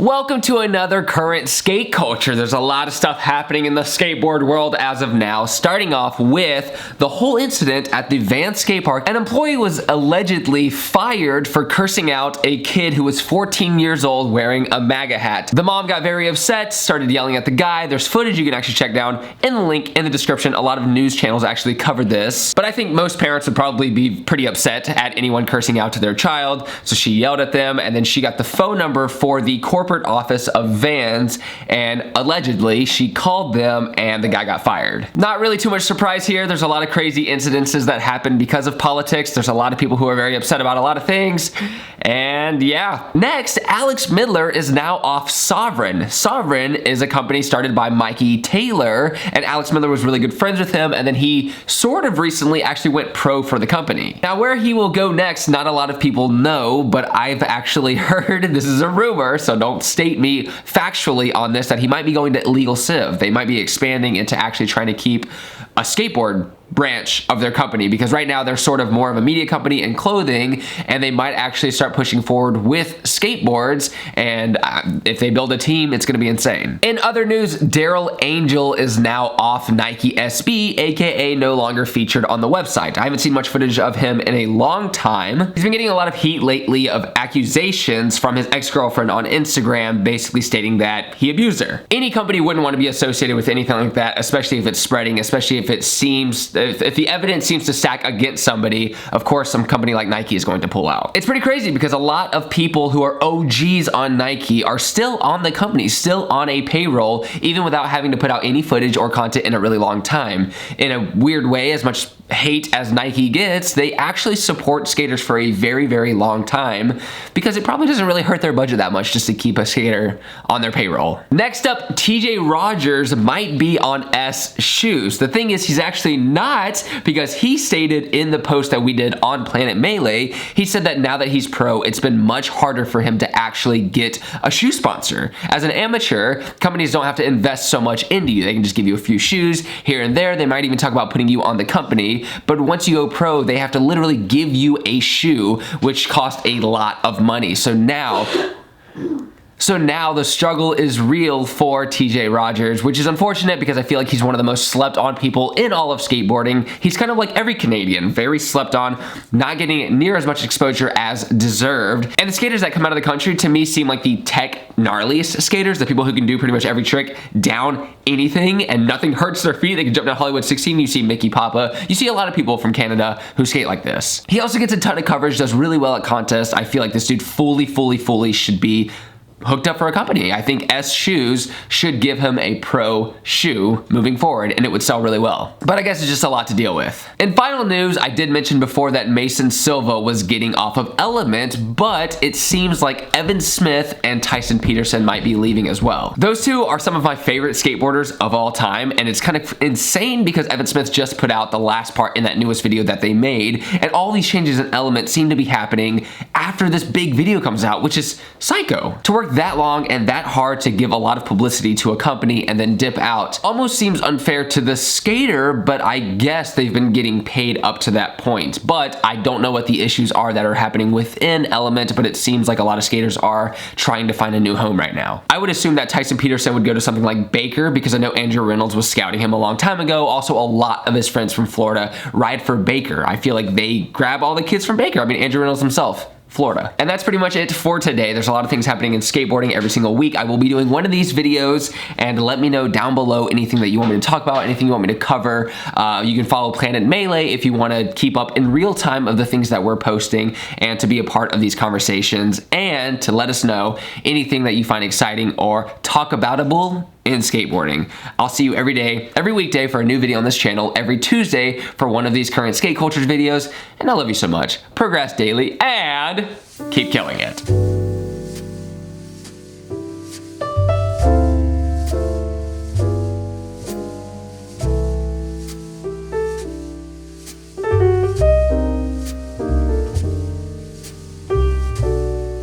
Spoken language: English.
Welcome to another current skate culture. There's a lot of stuff happening in the skateboard world as of now, starting off with the whole incident at the Van skate park. An employee was allegedly fired for cursing out a kid who was 14 years old wearing a Maga hat. The mom got very upset, started yelling at the guy. There's footage you can actually check down in the link in the description. A lot of news channels actually covered this, but I think most parents would probably be pretty upset at anyone cursing out to their child. So she yelled at them, and then she got the phone number for the corporate office of Vans, and allegedly she called them and the guy got fired. Not really too much surprise here. There's a lot of crazy incidences that happen because of politics. There's a lot of people who are very upset about a lot of things, and yeah. Next, Alex Midler is now off Sovrn. Sovrn is a company started by Mikey Taylor, and Alex Midler was really good friends with him, and then he sort of recently actually went pro for the company. Now, where he will go next, not a lot of people know, but I've actually heard, this is a rumor, so don't state me factually on this, that he might be going to Illegal Civ. They might be expanding into actually trying to keep a skateboard branch of their company, because right now they're sort of more of a media company and clothing, and they might actually start pushing forward with skateboards, and if they build a team, it's going to be insane. In other news, Daryl Angel is now off Nike SB, aka no longer featured on the website. I haven't seen much footage of him in a long time. He's been getting a lot of heat lately of accusations from his ex-girlfriend on Instagram, basically stating that he abused her. Any company wouldn't want to be associated with anything like that, especially if it's spreading, especially if it seems, if the evidence seems to stack against somebody. Of course, some company like Nike is going to pull out. It's pretty crazy because a lot of people who are OGs on Nike are still on the company, still on a payroll, even without having to put out any footage or content in a really long time. In a weird way, as much hate as Nike gets, they actually support skaters for a very, very long time, because it probably doesn't really hurt their budget that much just to keep a skater on their payroll. Next up, Rodgers might be on S Shoes. The thing is, he's actually not, because he stated in the post that we did on Planet Melee, he said that now that he's pro, it's been much harder for him to actually get a shoe sponsor. As an amateur, companies don't have to invest so much into you. They can just give you a few shoes here and there. They might even talk about putting you on the company, but once you go pro, they have to literally give you a shoe, which costs a lot of money. So now the struggle is real for Rodgers, which is unfortunate because I feel like he's one of the most slept on people in all of skateboarding. He's kind of like every Canadian, very slept on, not getting near as much exposure as deserved. And the skaters that come out of the country, to me, seem like the tech gnarliest skaters, the people who can do pretty much every trick down anything and nothing hurts their feet. They can jump down Hollywood 16. You see Mickey Papa. You see a lot of people from Canada who skate like this. He also gets a ton of coverage, does really well at contests. I feel like this dude fully should be hooked up for a company. I think S Shoes should give him a pro shoe moving forward, and it would sell really well. But I guess it's just a lot to deal with. In final news, I did mention before that Mason Silva was getting off of Element, but it seems like Evan Smith and Tyson Peterson might be leaving as well. Those two are some of my favorite skateboarders of all time, and it's kind of insane because Evan Smith just put out the last part in that newest video that they made, and all these changes in Element seem to be happening after this big video comes out, which is psycho. To work that long and that hard to give a lot of publicity to a company and then dip out almost seems unfair to the skater, but I guess they've been getting paid up to that point. But I don't know what the issues are that are happening within Element, but it seems like a lot of skaters are trying to find a new home right now. I would assume that Tyson Peterson would go to something like Baker, because I know Andrew Reynolds was scouting him a long time ago. Also, a lot of his friends from Florida ride for Baker. I feel like they grab all the kids from Baker. I mean, Andrew Reynolds himself, Florida. And that's pretty much it for today. There's a lot of things happening in skateboarding every single week. I will be doing one of these videos, and let me know down below anything that you want me to talk about, anything you want me to cover. You can follow Planet Melee if you want to keep up in real time of the things that we're posting and to be a part of these conversations, and to let us know anything that you find exciting or talk aboutable in skateboarding. I'll see you every day, every weekday for a new video on this channel, every Tuesday for one of these current skate cultures videos, and I love you so much. Progress daily and keep killing it.